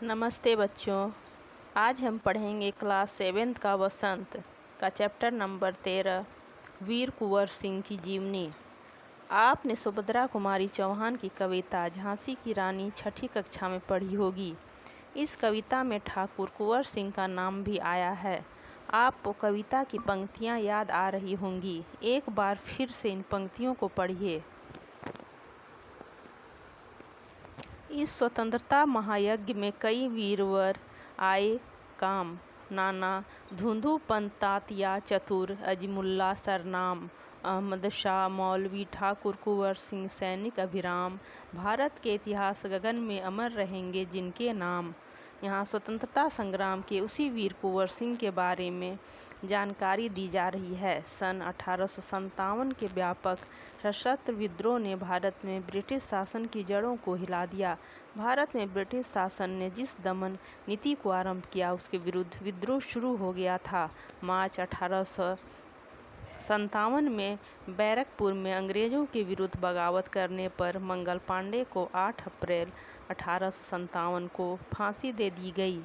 नमस्ते बच्चों। आज हम पढ़ेंगे क्लास 7th का वसंत का चैप्टर नंबर 13 वीर कुंवर सिंह की जीवनी। आपने सुभद्रा कुमारी चौहान की कविता झांसी की रानी छठी कक्षा में पढ़ी होगी। इस कविता में ठाकुर कुंवर सिंह का नाम भी आया है। आपको कविता की पंक्तियाँ याद आ रही होंगी। एक बार फिर से इन पंक्तियों को पढ़िए। इस स्वतंत्रता महायज्ञ में कई वीरवर आए काम, नाना धुंधु पंत तात्या चतुर अजीमुल्ला सरनाम, अहमद शाह मौलवी ठाकुर कुंवर सिंह सैनिक अभिराम, भारत के इतिहास गगन में अमर रहेंगे जिनके नाम। यहाँ स्वतंत्रता संग्राम के उसी वीर कुंवर सिंह के बारे में जानकारी दी जा रही है। सन 1857 के व्यापक सशस्त्र विद्रोह ने भारत में ब्रिटिश शासन की जड़ों को हिला दिया। भारत में ब्रिटिश शासन ने जिस दमन नीति को आरंभ किया उसके विरुद्ध विद्रोह शुरू हो गया था। मार्च 1857 में बैरकपुर में अंग्रेजों के विरुद्ध बगावत करने पर मंगल पांडे को 8 अप्रैल 1857 को फांसी दे दी गई।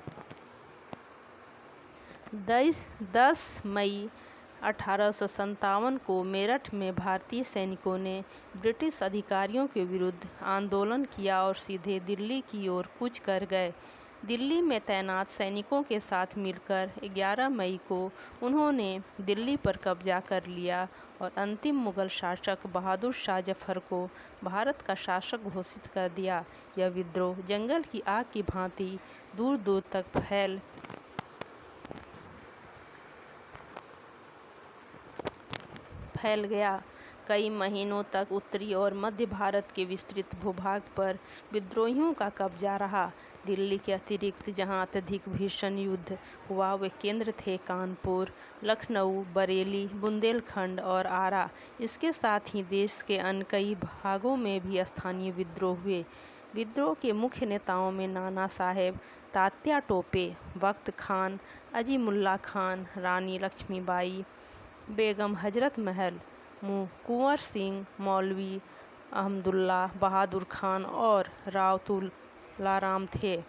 10 मई 1857 को मेरठ में भारतीय सैनिकों ने ब्रिटिश अधिकारियों के विरुद्ध आंदोलन किया और सीधे दिल्ली की ओर कूच कर गए। दिल्ली में तैनात सैनिकों के साथ मिलकर 11 मई को उन्होंने दिल्ली पर कब्जा कर लिया और अंतिम मुगल शासक बहादुर शाह जफर को भारत का शासक घोषित कर दिया। यह विद्रोह जंगल की आग की भांति दूर दूर तक फैल गया। कई महीनों तक उत्तरी और मध्य भारत के विस्तृत भूभाग पर विद्रोहियों का कब्जा रहा। दिल्ली के अतिरिक्त जहां अत्यधिक भीषण युद्ध हुआ वे केंद्र थे कानपुर, लखनऊ, बरेली, बुंदेलखंड और आरा। इसके साथ ही देश के अन्य कई भागों में भी स्थानीय विद्रोह हुए। विद्रोह के मुख्य नेताओं में नाना साहेब, तात्या टोपे, बख्त खान, अजीमुल्ला खान, रानी लक्ष्मीबाई, बेगम हजरत महल, कुंवर सिंह, मौलवी अहमदुल्ला, बहादुर खान और राव तुलाराम थे।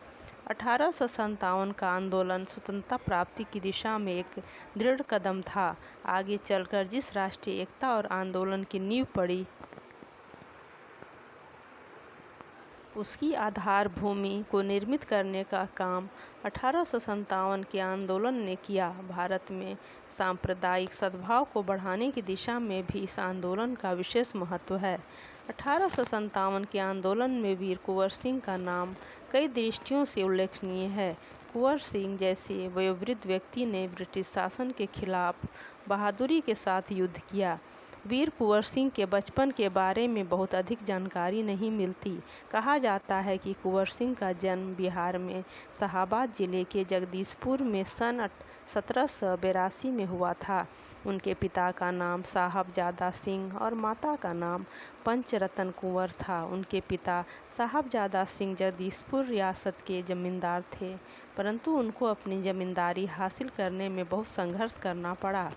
1857 का आंदोलन स्वतंत्रता प्राप्ति की दिशा में एक दृढ़ कदम था। आगे चलकर जिस राष्ट्रीय एकता और आंदोलन की नींव पड़ी उसकी आधार भूमि को निर्मित करने का काम 1857 के आंदोलन ने किया। भारत में सांप्रदायिक सद्भाव को बढ़ाने की दिशा में भी इस आंदोलन का विशेष महत्व है। 1857 के आंदोलन में वीर कुंवर सिंह का नाम कई दृष्टियों से उल्लेखनीय है। कुंवर सिंह जैसे वयोवृद्ध व्यक्ति ने ब्रिटिश शासन के खिलाफ बहादुरी के साथ युद्ध किया। वीर कुंवर सिंह के बचपन के बारे में बहुत अधिक जानकारी नहीं मिलती। कहा जाता है कि कुंवर सिंह का जन्म बिहार में शाहाबाद जिले के जगदीशपुर में सन 1782 में हुआ था। उनके पिता का नाम साहबजादा सिंह और माता का नाम पंचरतन कुंवर था। उनके पिता साहबजादा सिंह जगदीशपुर रियासत के जमींदार थे, परंतु उनको अपनी जमींदारी हासिल करने में बहुत संघर्ष करना पड़ा।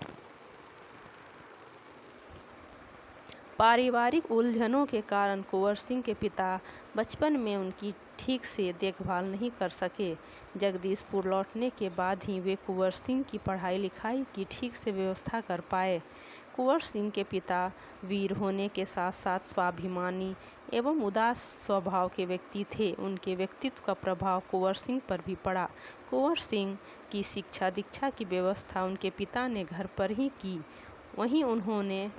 पारिवारिक उलझनों के कारण कुंवर सिंह के पिता बचपन में उनकी ठीक से देखभाल नहीं कर सके। जगदीशपुर लौटने के बाद ही वे कुंवर सिंह की पढ़ाई लिखाई की ठीक से व्यवस्था कर पाए। कुंवर सिंह के पिता वीर होने के साथ साथ स्वाभिमानी एवं उदास स्वभाव के व्यक्ति थे। उनके व्यक्तित्व का प्रभाव कुंवर सिंह पर भी पड़ा। कुंवर सिंह की शिक्षा दीक्षा की व्यवस्था उनके पिता ने घर पर ही की। वहीं उन्होंने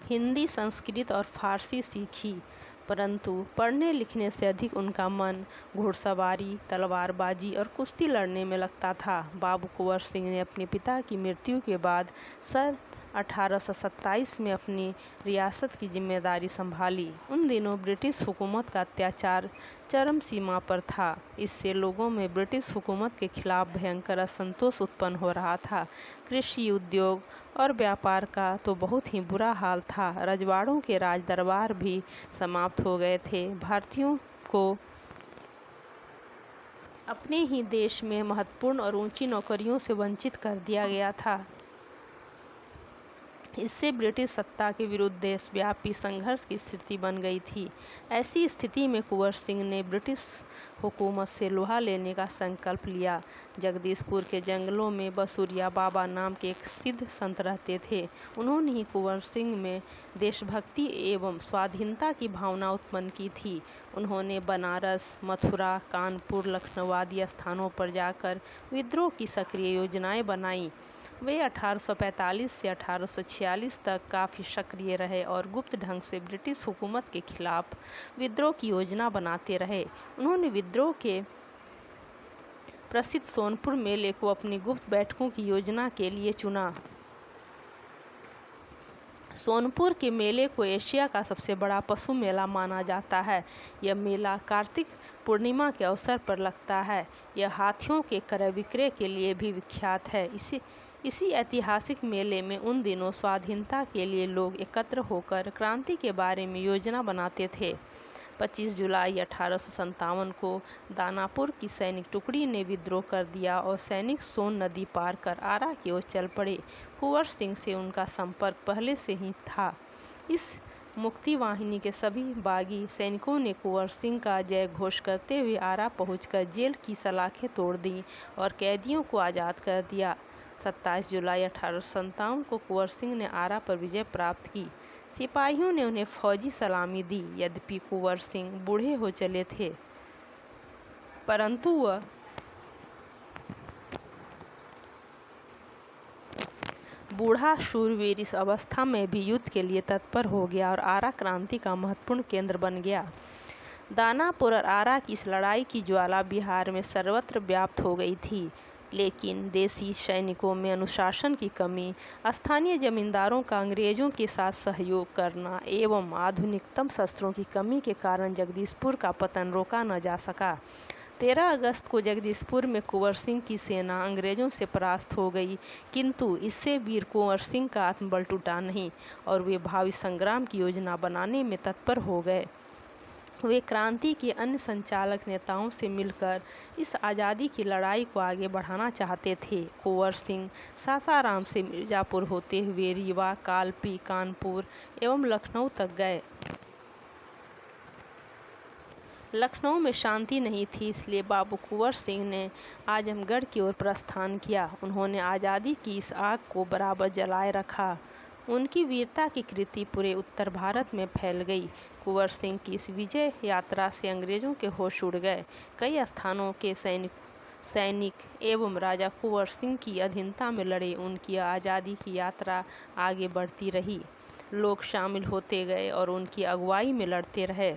हिंदी, संस्कृत और फारसी सीखी, परंतु पढ़ने लिखने से अधिक उनका मन घुड़सवारी, तलवारबाजी और कुश्ती लड़ने में लगता था। बाबू कुंवर सिंह ने अपने पिता की मृत्यु के बाद सन 1827 में अपनी रियासत की जिम्मेदारी संभाली। उन दिनों ब्रिटिश हुकूमत का अत्याचार चरम सीमा पर था। इससे लोगों में ब्रिटिश हुकूमत के खिलाफ भयंकर असंतोष उत्पन्न हो रहा था। कृषि, उद्योग और व्यापार का तो बहुत ही बुरा हाल था। रजवाड़ों के राज दरबार भी समाप्त हो गए थे। भारतीयों को अपने ही देश में महत्वपूर्ण और ऊंची नौकरियों से वंचित कर दिया गया था। इससे ब्रिटिश सत्ता के विरुद्ध देशव्यापी संघर्ष की स्थिति बन गई थी। ऐसी स्थिति में कुंवर सिंह ने ब्रिटिश हुकूमत से लोहा लेने का संकल्प लिया। जगदीशपुर के जंगलों में बसुरिया बाबा नाम के एक सिद्ध संत रहते थे। उन्होंने ही कुंवर सिंह में देशभक्ति एवं स्वाधीनता की भावना उत्पन्न की थी। उन्होंने बनारस, मथुरा, कानपुर, लखनऊ आदि स्थानों पर जाकर विद्रोह की सक्रिय योजनाएं बनाईं। वे 1845 से 1846 तक काफ़ी सक्रिय रहे और गुप्त ढंग से ब्रिटिश हुकूमत के खिलाफ विद्रोह की योजना बनाते रहे। उन्होंने विद्रोह के प्रसिद्ध सोनपुर मेले को अपनी गुप्त बैठकों की योजना के लिए चुना। सोनपुर के मेले को एशिया का सबसे बड़ा पशु मेला माना जाता है। यह मेला कार्तिक पूर्णिमा के अवसर पर लगता है। यह हाथियों के क्रय विक्रय के लिए भी विख्यात है। इसी ऐतिहासिक मेले में उन दिनों स्वाधीनता के लिए लोग एकत्र होकर क्रांति के बारे में योजना बनाते थे। 25 जुलाई 1857 को दानापुर की सैनिक टुकड़ी ने विद्रोह कर दिया और सैनिक सोन नदी पार कर आरा की ओर चल पड़े। कुंवर सिंह से उनका संपर्क पहले से ही था। इस मुक्ति वाहिनी के सभी बागी सैनिकों ने कुंवर सिंह का जय घोष करते हुए आरा पहुंचकर जेल की सलाखें तोड़ दी और कैदियों को आज़ाद कर दिया। 27 जुलाई 1857 को कुंवर सिंह ने आरा पर विजय प्राप्त की। सिपाहियों ने उन्हें फौजी सलामी दी। यद्यपि कुंवर सिंह बूढ़े हो चले थे, परंतु वह बूढ़ा शूरवीर इस अवस्था में भी युद्ध के लिए तत्पर हो गया और आरा क्रांति का महत्वपूर्ण केंद्र बन गया। दानापुर और आरा की इस लड़ाई की ज्वाला बिहार में सर्वत्र व्याप्त हो गई थी, लेकिन देसी सैनिकों में अनुशासन की कमी, स्थानीय जमींदारों का अंग्रेजों के साथ सहयोग करना एवं आधुनिकतम शस्त्रों की कमी के कारण जगदीशपुर का पतन रोका न जा सका। 13 अगस्त को जगदीशपुर में कुंवर सिंह की सेना अंग्रेजों से परास्त हो गई, किंतु इससे वीर कुंवर सिंह का आत्मबल टूटा नहीं और वे भावी संग्राम की योजना बनाने में तत्पर हो गए। वे क्रांति के अन्य संचालक नेताओं से मिलकर इस आज़ादी की लड़ाई को आगे बढ़ाना चाहते थे। कुंवर सिंह सासाराम से मिर्ज़ापुर होते हुए रीवा, कालपी, कानपुर एवं लखनऊ तक गए। लखनऊ में शांति नहीं थी, इसलिए बाबू कुंवर सिंह ने आजमगढ़ की ओर प्रस्थान किया। उन्होंने आज़ादी की इस आग को बराबर जलाए रखा। उनकी वीरता की कृति पूरे उत्तर भारत में फैल गई। कुंवर सिंह की इस विजय यात्रा से अंग्रेजों के होश उड़ गए। कई स्थानों के सैनिक एवं राजा कुंवर सिंह की अधीनता में लड़े। उनकी आज़ादी की यात्रा आगे बढ़ती रही। लोग शामिल होते गए और उनकी अगुवाई में लड़ते रहे।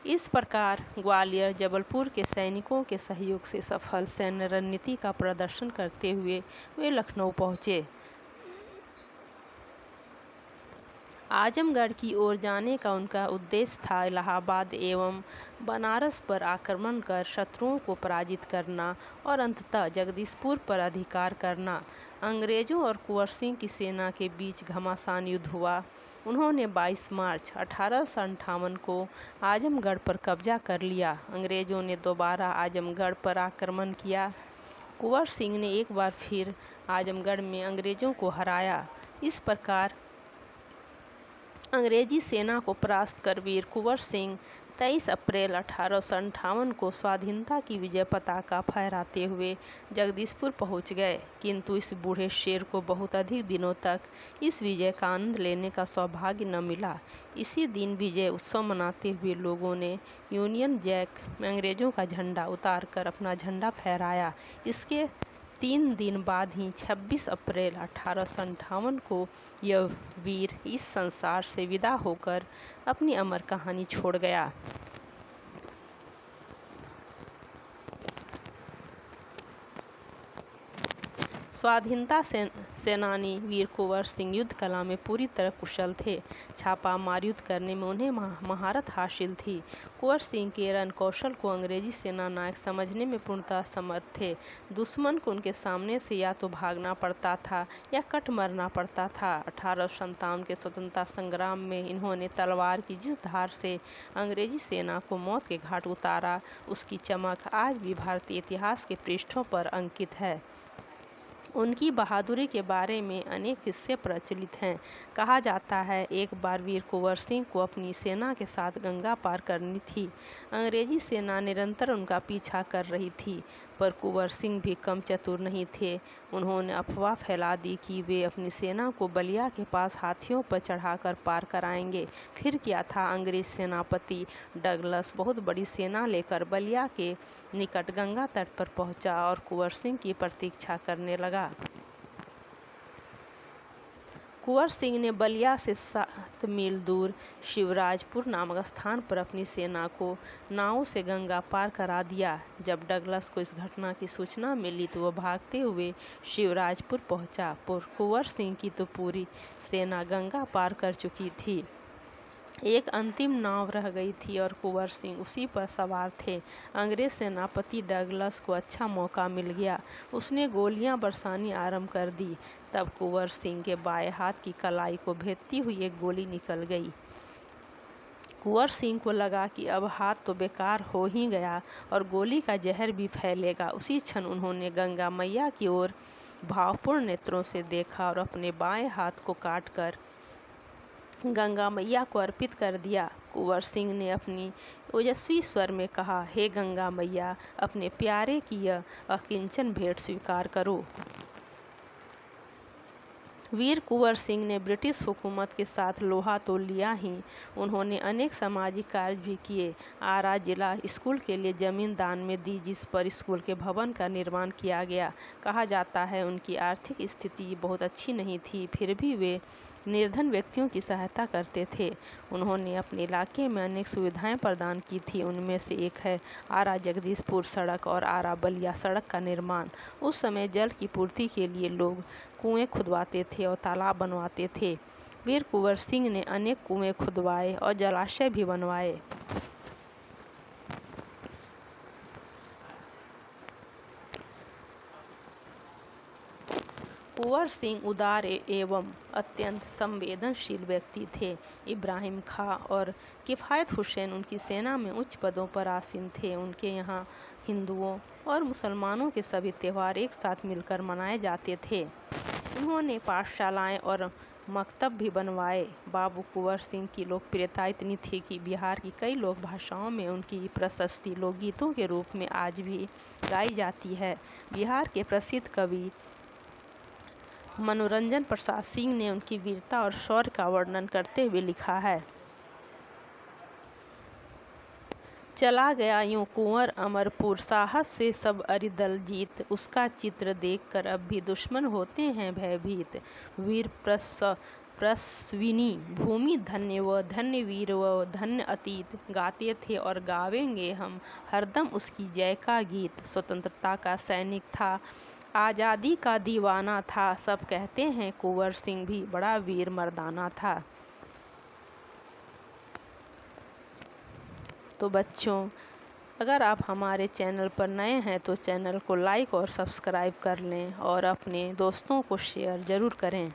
इस प्रकार ग्वालियर, जबलपुर के सैनिकों के सहयोग से सफल सैन्य रणनीति का प्रदर्शन करते हुए वे लखनऊ पहुँचे। आजमगढ़ की ओर जाने का उनका उद्देश्य था इलाहाबाद एवं बनारस पर आक्रमण कर शत्रुओं को पराजित करना और अंततः जगदीशपुर पर अधिकार करना। अंग्रेजों और कुंवर सिंह की सेना के बीच घमासान युद्ध हुआ। उन्होंने 22 मार्च 1858 को आजमगढ़ पर कब्जा कर लिया। अंग्रेजों ने दोबारा आजमगढ़ पर आक्रमण किया। कुंवर सिंह ने एक बार फिर आजमगढ़ में अंग्रेजों को हराया। इस प्रकार अंग्रेजी सेना को परास्त कर वीर कुंवर सिंह 23 अप्रैल 1858 को स्वाधीनता की विजय पताका फहराते हुए जगदीशपुर पहुंच गए। किंतु इस बूढ़े शेर को बहुत अधिक दिनों तक इस विजय का आनंद लेने का सौभाग्य न मिला। इसी दिन विजय उत्सव मनाते हुए लोगों ने यूनियन जैक में अंग्रेजों का झंडा उतारकर अपना झंडा फहराया। इसके 3 दिन बाद ही 26 अप्रैल 1858 को यह वीर इस संसार से विदा होकर अपनी अमर कहानी छोड़ गया। स्वाधीनता सेनानी वीर कुंवर सिंह युद्ध कला में पूरी तरह कुशल थे। छापामार युद्ध करने में उन्हें महारत हासिल थी। कुंवर सिंह के रण कौशल को अंग्रेजी सेना नायक समझने में पूर्णतः समर्थ थे। दुश्मन को उनके सामने से या तो भागना पड़ता था या कट मरना पड़ता था। 1857 के स्वतंत्रता संग्राम में इन्होंने तलवार की जिस धार से अंग्रेजी सेना को मौत के घाट उतारा, उसकी चमक आज भी भारतीय इतिहास के पृष्ठों पर अंकित है। उनकी बहादुरी के बारे में अनेक किस्से प्रचलित हैं। कहा जाता है एक बार वीर कुंवर सिंह को अपनी सेना के साथ गंगा पार करनी थी। अंग्रेजी सेना निरंतर उनका पीछा कर रही थी, पर कुंवर सिंह भी कम चतुर नहीं थे। उन्होंने अफवाह फैला दी कि वे अपनी सेना को बलिया के पास हाथियों पर चढ़ाकर पार कराएंगे। फिर क्या था, अंग्रेज सेनापति डगलस बहुत बड़ी सेना लेकर बलिया के निकट गंगा तट पर पहुंचा और कुंवर सिंह की प्रतीक्षा करने लगा। कुंवर सिंह ने बलिया से 7 मील दूर शिवराजपुर नामक स्थान पर अपनी सेना को नावों से गंगा पार करा दिया। जब डगलस को इस घटना की सूचना मिली तो वह भागते हुए शिवराजपुर पहुंचा, पर कुंवर सिंह की तो पूरी सेना गंगा पार कर चुकी थी। एक अंतिम नाव रह गई थी और कुंवर सिंह उसी पर सवार थे। अंग्रेज सेनापति डगलस को अच्छा मौका मिल गया। उसने गोलियां बरसानी आरंभ कर दी। तब कुंवर सिंह के बाएं हाथ की कलाई को भेदती हुई एक गोली निकल गई। कुंवर सिंह को लगा कि अब हाथ तो बेकार हो ही गया और गोली का जहर भी फैलेगा। उसी क्षण उन्होंने गंगा मैया की ओर भावपूर्ण नेत्रों से देखा और अपने बाएं हाथ को काटकर गंगा मैया को अर्पित कर दिया। कुंवर सिंह ने अपनी ओजस्वी स्वर में कहा, हे गंगा मैया, अपने प्यारे की यह अकिंचन भेंट स्वीकार करो। वीर कुंवर सिंह ने ब्रिटिश हुकूमत के साथ लोहा तो लिया ही, उन्होंने अनेक सामाजिक कार्य भी किए। आरा जिला स्कूल के लिए जमीन दान में दी, जिस पर स्कूल के भवन का निर्माण किया गया। कहा जाता है उनकी आर्थिक स्थिति बहुत अच्छी नहीं थी, फिर भी वे निर्धन व्यक्तियों की सहायता करते थे। उन्होंने अपने इलाके में अनेक सुविधाएं प्रदान की थी। उनमें से एक है आरा जगदीशपुर सड़क और आरा बलिया सड़क का निर्माण। उस समय जल की पूर्ति के लिए लोग कुएं खुदवाते थे और तालाब बनवाते थे। वीर कुंवर सिंह ने अनेक कुएं खुदवाए और जलाशय भी बनवाए। कुंवर सिंह उदार एवं अत्यंत संवेदनशील व्यक्ति थे। इब्राहिम खां और किफ़ायत हुसैन उनकी सेना में उच्च पदों पर आसीन थे। उनके यहाँ हिंदुओं और मुसलमानों के सभी त्यौहार एक साथ मिलकर मनाए जाते थे। उन्होंने पाठशालाएं और मकतब भी बनवाए। बाबू कुंवर सिंह की लोकप्रियता इतनी थी कि बिहार की कई लोक भाषाओं में उनकी प्रशस्ति लोकगीतों के रूप में आज भी गाई जाती है। बिहार के प्रसिद्ध कवि मनोरंजन प्रसाद सिंह ने उनकी वीरता और शौर्य का वर्णन करते हुए लिखा है, चला गया यूं कुंवर अमरपुर, साहस से सब अरिदल जीत। उसका चित्र देखकर अब भी दुश्मन होते हैं भयभीत। वीर प्रसविनी भूमि धन्य व धन्य वीर व धन्य अतीत। गाते थे और गावेंगे हम हरदम उसकी जय का गीत। स्वतंत्रता का सैनिक था, आज़ादी का दीवाना था। सब कहते हैं कुंवर सिंह भी बड़ा वीर मर्दाना था। तो बच्चों, अगर आप हमारे चैनल पर नए हैं तो चैनल को लाइक और सब्सक्राइब कर लें और अपने दोस्तों को शेयर ज़रूर करें।